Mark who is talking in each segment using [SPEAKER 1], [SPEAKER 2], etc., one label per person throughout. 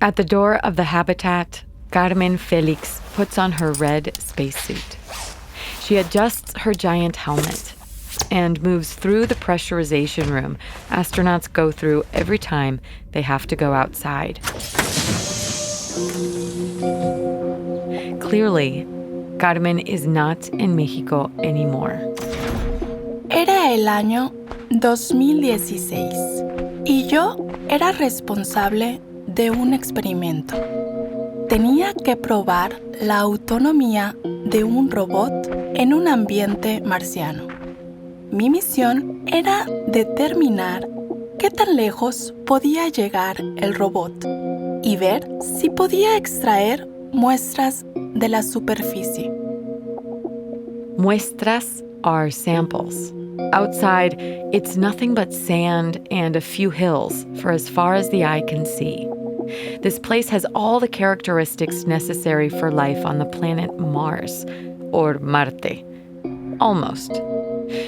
[SPEAKER 1] At the door of the habitat, Carmen Felix puts on her red spacesuit. She adjusts her giant helmet and moves through the pressurization room astronauts go through every time they have to go outside. Clearly, Carmen is not in Mexico anymore.
[SPEAKER 2] Era el año 2016 y yo era responsable de un experimento. Tenía que probar la autonomía de un robot en un ambiente marciano. Mi misión era determinar qué tan lejos podía llegar el robot y ver si podía extraer muestras de la superficie.
[SPEAKER 1] Muestras are samples. Outside, it's nothing but sand and a few hills for as far as the eye can see. This place has all the characteristics necessary for life on the planet Mars, or Marte. Almost.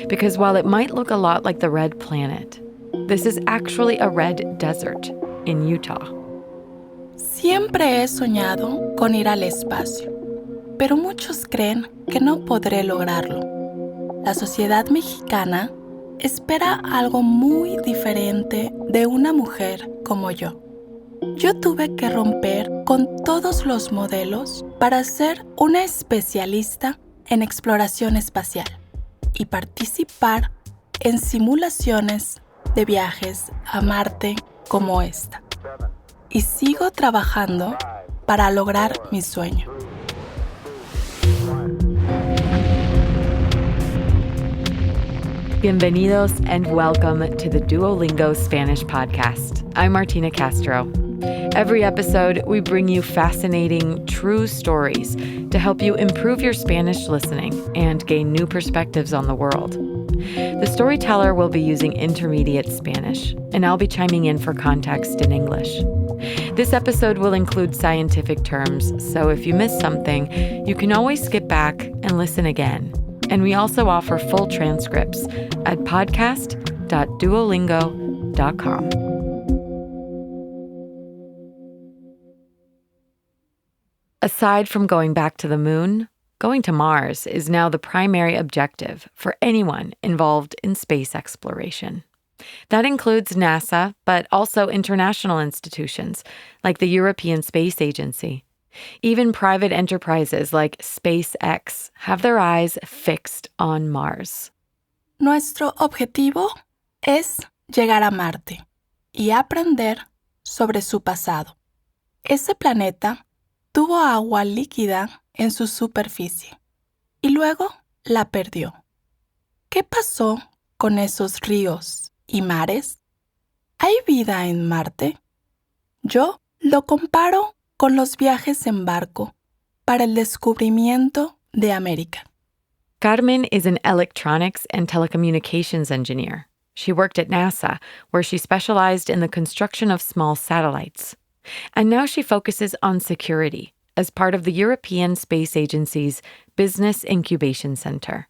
[SPEAKER 1] Because while it might look a lot like the red planet, this is actually a red desert in Utah.
[SPEAKER 2] Siempre he soñado con ir al espacio, pero muchos creen que no podré lograrlo. La sociedad mexicana espera algo muy diferente de una mujer como yo. Yo tuve que romper con todos los modelos para ser una especialista en exploración espacial y participar en simulaciones de viajes a Marte como esta. Y sigo trabajando para lograr mi sueño.
[SPEAKER 1] Bienvenidos and welcome to the Duolingo Spanish podcast. I'm Martina Castro. Every episode, we bring you fascinating, true stories to help you improve your Spanish listening and gain new perspectives on the world. The storyteller will be using intermediate Spanish, and I'll be chiming in for context in English. This episode will include scientific terms, so if you miss something, you can always skip back and listen again. And we also offer full transcripts at podcast.duolingo.com. Aside from going back to the moon, going to Mars is now the primary objective for anyone involved in space exploration. That includes NASA, but also international institutions like the European Space Agency. Even private enterprises like SpaceX have their eyes fixed on Mars.
[SPEAKER 2] Nuestro objetivo es llegar a Marte y aprender sobre su pasado. Ese planeta tuvo agua líquida en su superficie y luego la perdió. ¿Qué pasó con esos ríos y mares? ¿Hay vida en Marte? Yo lo comparo con los viajes en barco para el descubrimiento de América.
[SPEAKER 1] Carmen is an electronics and telecommunications engineer. She worked at NASA, where she specialized in the construction of small satellites. And now she focuses on security as part of the European Space Agency's Business Incubation Center.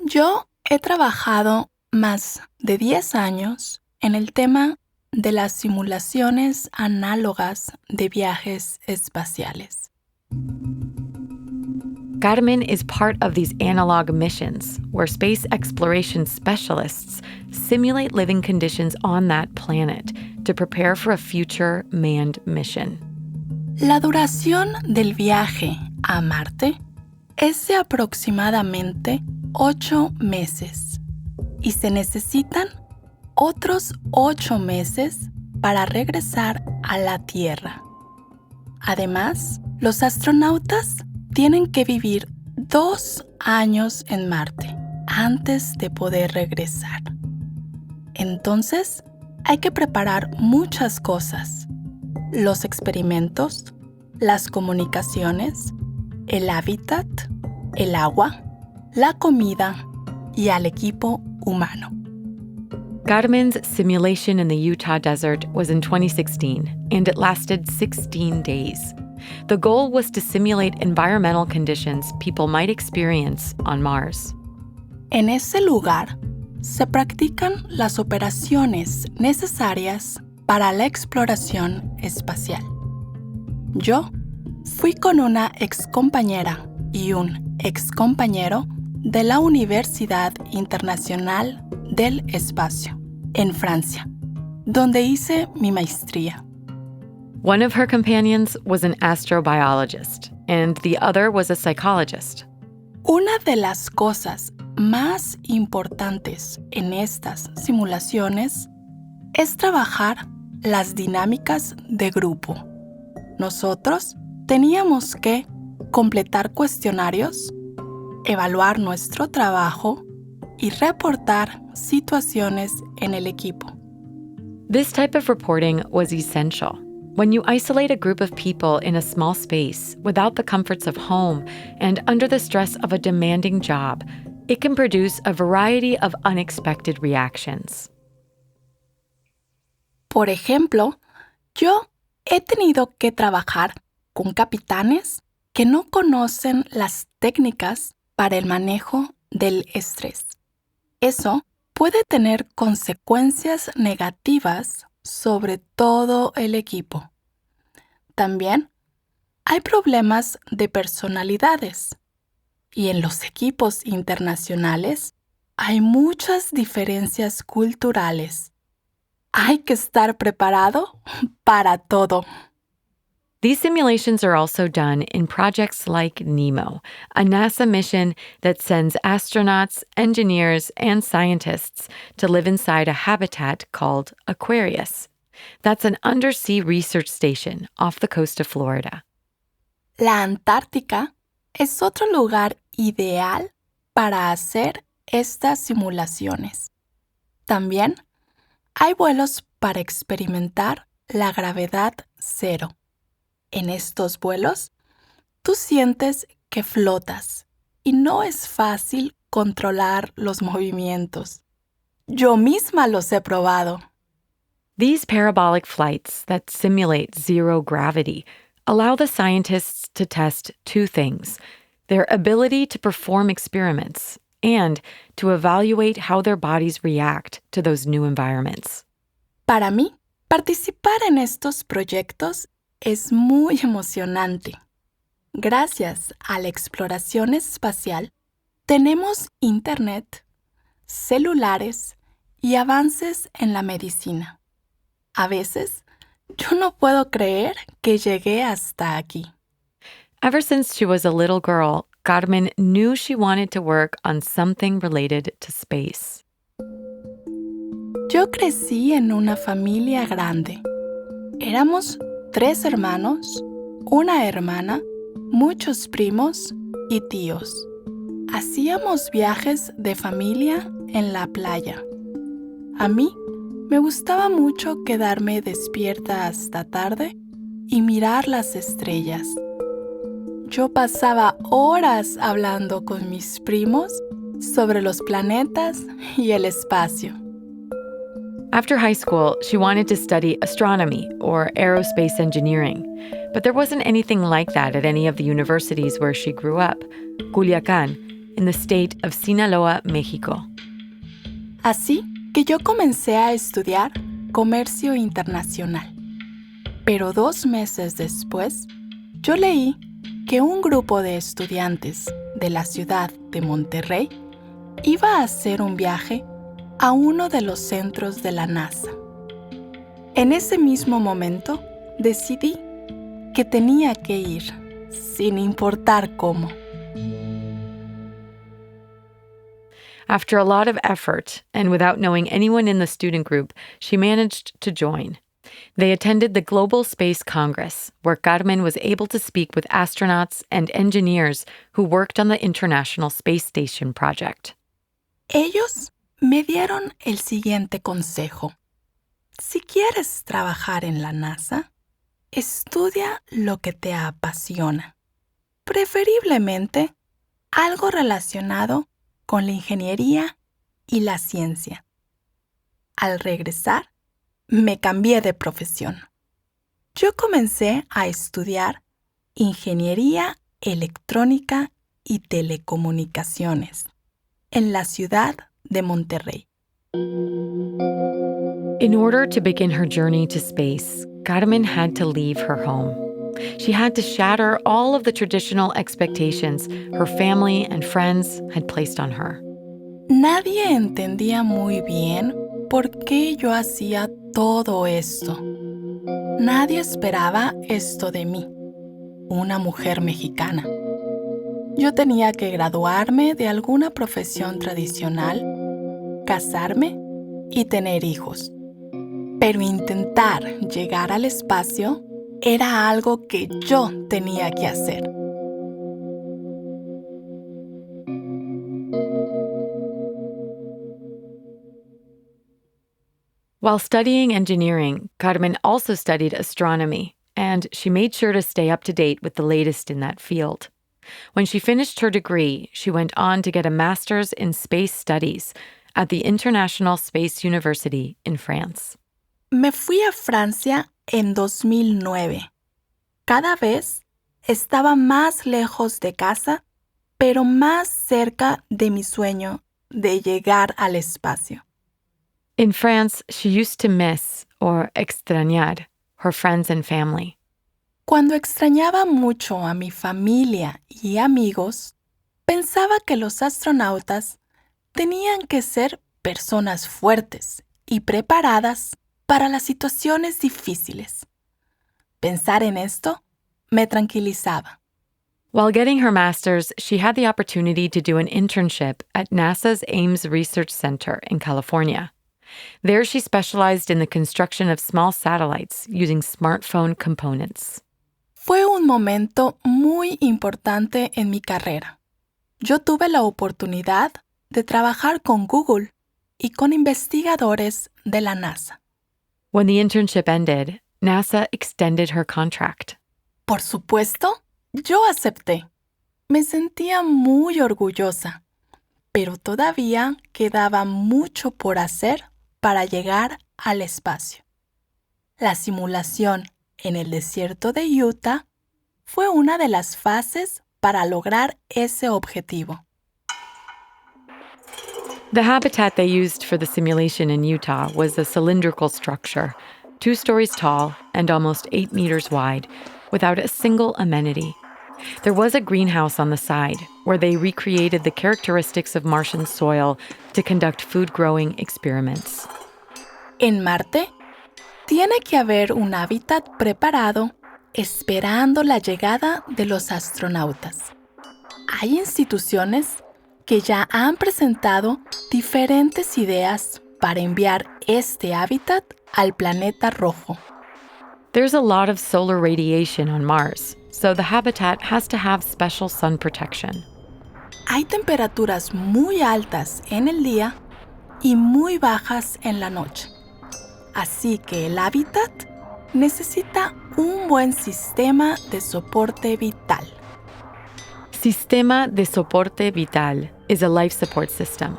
[SPEAKER 2] Yo he trabajado más de 10 años en el tema de las simulaciones análogas de viajes espaciales.
[SPEAKER 1] Carmen is part of these analog missions where space exploration specialists simulate living conditions on that planet to prepare for a future manned mission.
[SPEAKER 2] La duración del viaje a Marte es de aproximadamente 8 meses y se necesitan otros 8 meses para regresar a la Tierra. Además, los astronautas tienen que vivir 2 años en Marte antes de poder regresar. Entonces, hay que preparar muchas cosas: los experimentos, las comunicaciones, el hábitat, el agua, la comida y al equipo humano.
[SPEAKER 1] Carmen's simulation in the Utah desert was in 2016, and it lasted 16 days. The goal was to simulate environmental conditions people might experience on Mars.
[SPEAKER 2] En ese lugar se practican las operaciones necesarias para la exploración espacial. Yo fui con una excompañera y un excompañero de la Universidad Internacional del Espacio, en Francia, donde hice mi maestría.
[SPEAKER 1] One of her companions was an astrobiologist, and the other was a psychologist.
[SPEAKER 2] Una de las cosas más importantes en estas simulaciones es trabajar las dinámicas de grupo. Nosotros teníamos que completar cuestionarios, evaluar nuestro trabajo y reportar situaciones en el equipo.
[SPEAKER 1] This type of reporting was essential. When you isolate a group of people in a small space without the comforts of home and under the stress of a demanding job, it can produce a variety of unexpected reactions.
[SPEAKER 2] Por ejemplo, yo he tenido que trabajar con capitanes que no conocen las técnicas para el manejo del estrés. Eso puede tener consecuencias negativas sobre todo el equipo. También hay problemas de personalidades y en los equipos internacionales hay muchas diferencias culturales. Hay que estar preparado para todo.
[SPEAKER 1] These simulations are also done in projects like NEMO, a NASA mission that sends astronauts, engineers, and scientists to live inside a habitat called Aquarius. That's an undersea research station off the coast of Florida.
[SPEAKER 2] La Antártica es otro lugar ideal para hacer estas simulaciones. También hay vuelos para experimentar la gravedad cero. En estos vuelos, tú sientes que flotas y no es fácil controlar los movimientos. Yo misma los he probado.
[SPEAKER 1] These parabolic flights that simulate zero gravity allow the scientists to test two things: their ability to perform experiments and to evaluate how their bodies react to those new environments.
[SPEAKER 2] Para mí, participar en estos proyectos es muy emocionante. Gracias a la exploración espacial, tenemos internet, celulares y avances en la medicina. A veces, yo no puedo creer que llegué hasta aquí.
[SPEAKER 1] Ever since she was a little girl, Carmen knew she wanted to work on something related to space.
[SPEAKER 2] Yo crecí en una familia grande. Éramos 3 hermanos, una hermana, muchos primos y tíos. Hacíamos viajes de familia en la playa. A mí me gustaba mucho quedarme despierta hasta tarde y mirar las estrellas. Yo pasaba horas hablando con mis primos sobre los planetas y el espacio.
[SPEAKER 1] After high school, she wanted to study astronomy or aerospace engineering, but there wasn't anything like that at any of the universities where she grew up, Culiacán, in the state of Sinaloa, Mexico.
[SPEAKER 2] Así que yo comencé a estudiar comercio internacional. Pero 2 meses después, yo leí que un grupo de estudiantes de la ciudad de Monterrey iba a hacer un viaje a uno de los centros de la NASA. En ese mismo momento, decidí que tenía que ir, sin importar cómo.
[SPEAKER 1] After a lot of effort, and without knowing anyone in the student group, she managed to join. They attended the Global Space Congress, where Carmen was able to speak with astronauts and engineers who worked on the International Space Station project.
[SPEAKER 2] Ellos me dieron el siguiente consejo. Si quieres trabajar en la NASA, estudia lo que te apasiona, preferiblemente algo relacionado con la ingeniería y la ciencia. Al regresar, me cambié de profesión. Yo comencé a estudiar ingeniería electrónica y telecomunicaciones en la ciudad de Monterrey.
[SPEAKER 1] In order to begin her journey to space, Carmen had to leave her home. she had to shatter all of the traditional expectations her family and friends had placed on her.
[SPEAKER 2] Nadie entendía muy bien por qué yo hacía todo esto. Nadie esperaba esto de mí, una mujer mexicana. Yo tenía que graduarme de alguna profesión tradicional, casarme y tener hijos. Pero intentar llegar al espacio era algo que yo tenía que hacer.
[SPEAKER 1] While studying engineering, Carmen also studied astronomy, and she made sure to stay up to date with the latest in that field. When she finished her degree, she went on to get a master's in space studies at the International Space University in France.
[SPEAKER 2] Me fui a Francia en 2009. Cada vez estaba más lejos de casa, pero más cerca de mi sueño de llegar al espacio.
[SPEAKER 1] In France, she used to miss, or extrañar, her friends and family.
[SPEAKER 2] Cuando extrañaba mucho a mi familia y amigos, pensaba que los astronautas tenían que ser personas fuertes y preparadas para las situaciones difíciles. Pensar en esto me tranquilizaba.
[SPEAKER 1] While getting her master's, she had the opportunity to do an internship at NASA's Ames Research Center in California. There, she specialized in the construction of small satellites using smartphone components.
[SPEAKER 2] Fue un momento muy importante en mi carrera. Yo tuve la oportunidad de trabajar con Google y con investigadores de la NASA.
[SPEAKER 1] When the internship ended, NASA extended her contract.
[SPEAKER 2] Por supuesto, yo acepté. Me sentía muy orgullosa, pero todavía quedaba mucho por hacer para llegar al espacio. La simulación en el desierto de Utah fue una de las fases para lograr ese objetivo.
[SPEAKER 1] The habitat they used for the simulation in Utah was a cylindrical structure, 2 stories tall and almost 8 meters wide, without a single amenity. There was a greenhouse on the side where they recreated the characteristics of Martian soil to conduct food-growing experiments.
[SPEAKER 2] En Marte, tiene que haber un hábitat preparado esperando la llegada de los astronautas. Hay instituciones que ya han presentado diferentes ideas para enviar este hábitat al planeta rojo.
[SPEAKER 1] There's a lot of solar radiation on Mars, so the habitat has to have special sun protection.
[SPEAKER 2] Hay temperaturas muy altas en el día y muy bajas en la noche. Así que el hábitat necesita un buen sistema de soporte vital.
[SPEAKER 1] Sistema de soporte vital is a life support system.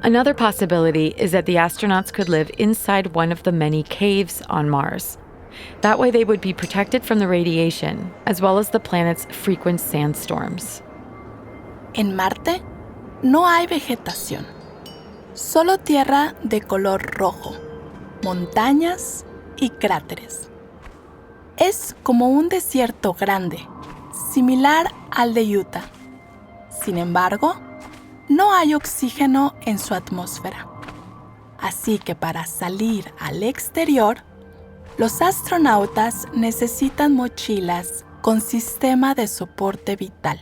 [SPEAKER 1] Another possibility is that the astronauts could live inside one of the many caves on Mars. That way they would be protected from the radiation, as well as the planet's frequent sandstorms.
[SPEAKER 2] En Marte no hay vegetación, solo tierra de color rojo, montañas y cráteres. Es como un desierto grande, similar al de Utah. Sin embargo, no hay oxígeno en su atmósfera. Así que para salir al exterior, los astronautas necesitan mochilas con sistema de soporte vital,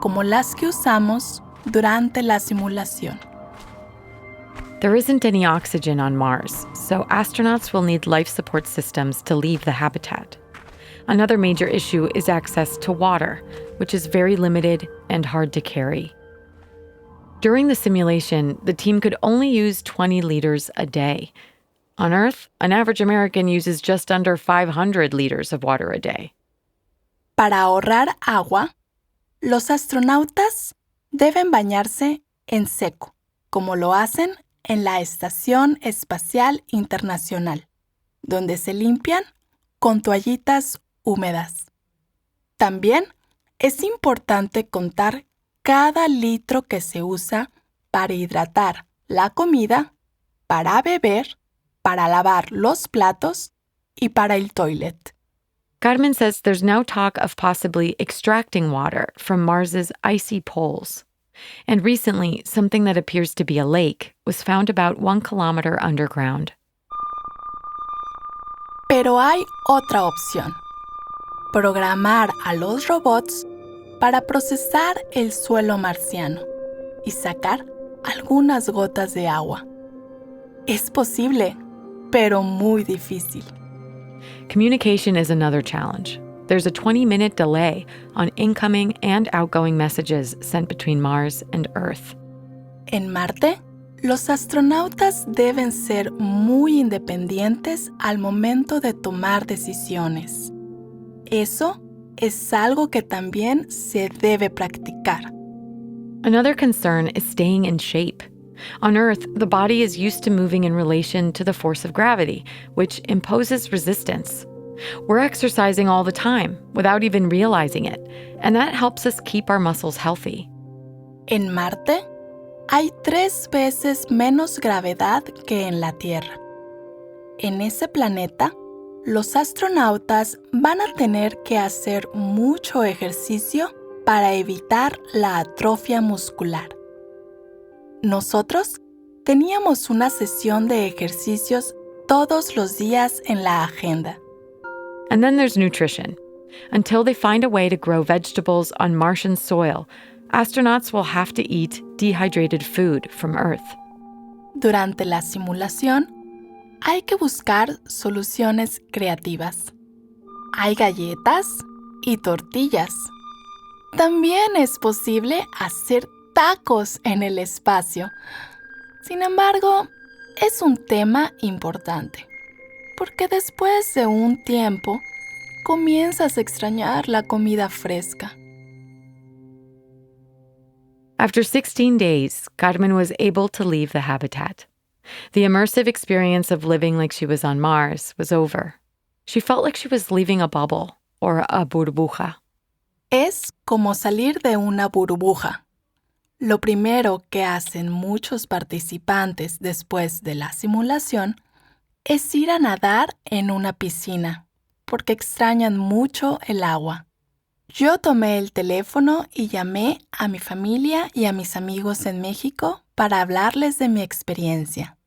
[SPEAKER 2] como las que usamos durante la simulación.
[SPEAKER 1] There isn't any oxygen on Mars, so astronauts will need life support systems to leave the habitat. Another major issue is access to water, which is very limited and hard to carry. During the simulation, the team could only use 20 liters a day. On Earth, an average American uses just under 500 liters of water a day.
[SPEAKER 2] Para ahorrar agua, los astronautas deben bañarse en seco, como lo hacen en la Estación Espacial Internacional, donde se limpian con toallitas húmedas. También es importante contar cada litro que se usa para hidratar la comida, para beber, para lavar los platos y para el toilet.
[SPEAKER 1] Carmen says there's now talk of possibly extracting water from Mars's icy poles. And recently, something that appears to be a lake was found about 1 kilometer underground.
[SPEAKER 2] Pero hay otra opción. Programar a los robots para procesar el suelo marciano y sacar algunas gotas de agua. Es posible, pero muy difícil.
[SPEAKER 1] Communication is another challenge. There's a 20-minute delay on incoming and outgoing messages sent between Mars and Earth.
[SPEAKER 2] En Marte, los astronautas deben ser muy independientes al momento de tomar decisiones. Eso es algo que también se debe practicar.
[SPEAKER 1] Another concern is staying in shape. On Earth, the body is used to moving in relation to the force of gravity, which imposes resistance. We're exercising all the time without even realizing it, and that helps us keep our muscles healthy.
[SPEAKER 2] En Marte, hay 3 veces menos gravedad que en la Tierra. En ese planeta, los astronautas van a tener que hacer mucho ejercicio para evitar la atrofia muscular. Nosotros teníamos una sesión de ejercicios todos los días en la agenda.
[SPEAKER 1] And then there's nutrition. Until they find a way to grow vegetables on Martian soil, astronauts will have to eat dehydrated food from Earth.
[SPEAKER 2] Durante la simulación, hay que buscar soluciones creativas. Hay galletas y tortillas. También es posible hacer tacos en el espacio. Sin embargo, es un tema importante, porque después de un tiempo, comienzas a extrañar la comida fresca.
[SPEAKER 1] After 16 days, Carmen was able to leave the habitat. The immersive experience of living like she was on Mars was over. She felt like she was leaving a bubble, or a burbuja.
[SPEAKER 2] Es como salir de una burbuja. Lo primero que hacen muchos participantes después de la simulación es ir a nadar en una piscina, porque extrañan mucho el agua. Yo tomé el teléfono y llamé a mi familia y a mis amigos en México para hablarles de mi experiencia.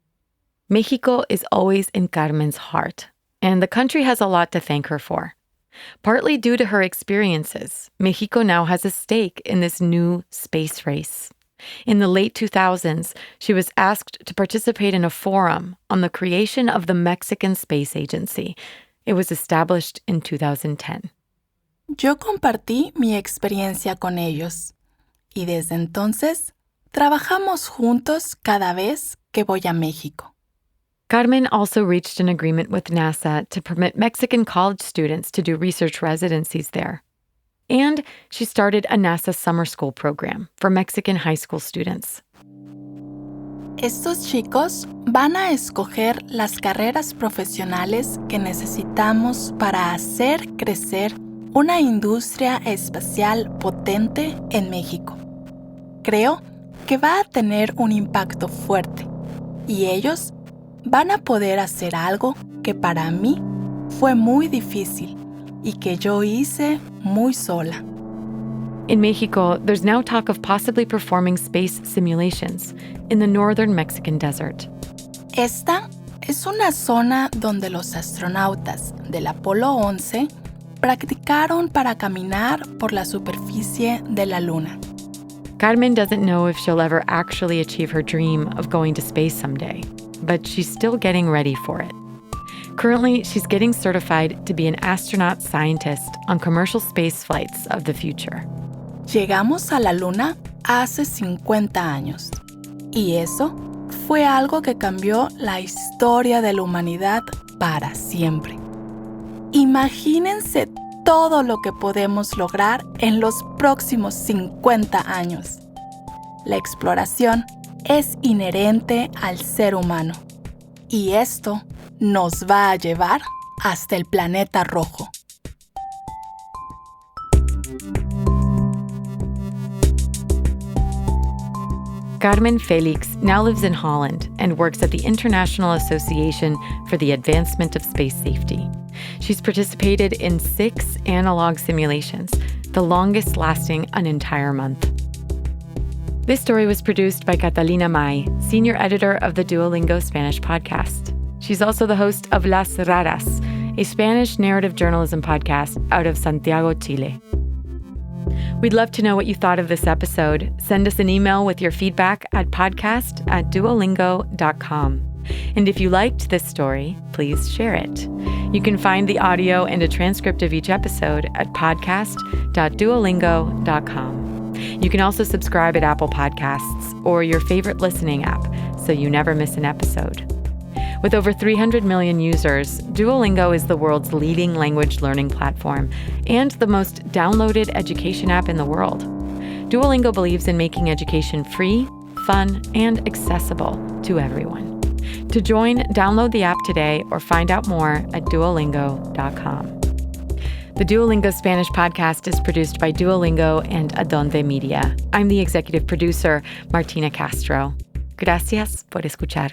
[SPEAKER 1] Mexico is always in Carmen's heart, and the country has a lot to thank her for. Partly due to her experiences, Mexico now has a stake in this new space race. In the late 2000s, she was asked to participate in a forum on the creation of the Mexican Space Agency. It was established in 2010.
[SPEAKER 2] Yo compartí mi experiencia con ellos y desde entonces trabajamos juntos cada vez que voy a México.
[SPEAKER 1] Carmen also reached an agreement with NASA to permit Mexican college students to do research residencies there. And she started a NASA summer school program for Mexican high school students.
[SPEAKER 2] Estos chicos van a escoger las carreras profesionales que necesitamos para hacer crecer una industria espacial potente en México. Creo que va a tener un impacto fuerte y ellos van a poder hacer algo que para mí fue muy difícil y que yo hice muy sola.
[SPEAKER 1] In Mexico, there's now talk of possibly performing space simulations in the northern Mexican desert.
[SPEAKER 2] Esta es una zona donde los astronautas del Apolo 11 practicaron para caminar por la superficie de la Luna.
[SPEAKER 1] Carmen doesn't know if she'll ever actually achieve her dream of going to space someday, but she's still getting ready for it. Currently, she's getting certified to be an astronaut scientist on commercial space flights of the future.
[SPEAKER 2] Llegamos a la Luna hace 50 años, y eso fue algo que cambió la historia de la humanidad para siempre. Imagínense todo lo que podemos lograr en los próximos 50 años. La exploración es inherente al ser humano, y esto nos va a llevar hasta el planeta rojo.
[SPEAKER 1] Carmen Felix now lives in Holland and works at the International Association for the Advancement of Space Safety. She's participated in 6 analog simulations, the longest lasting an entire month. This story was produced by Catalina May, senior editor of the Duolingo Spanish podcast. She's also the host of Las Raras, a Spanish narrative journalism podcast out of Santiago, Chile. We'd love to know what you thought of this episode. Send us an email with your feedback at podcast@duolingo.com. And if you liked this story, please share it. You can find the audio and a transcript of each episode at podcast.duolingo.com. You can also subscribe at Apple Podcasts or your favorite listening app so you never miss an episode. With over 300 million users, Duolingo is the world's leading language learning platform and the most downloaded education app in the world. Duolingo believes in making education free, fun, and accessible to everyone. To join, download the app today or find out more at duolingo.com. The Duolingo Spanish podcast is produced by Duolingo and Adonde Media. I'm the executive producer, Martina Castro. Gracias por escuchar.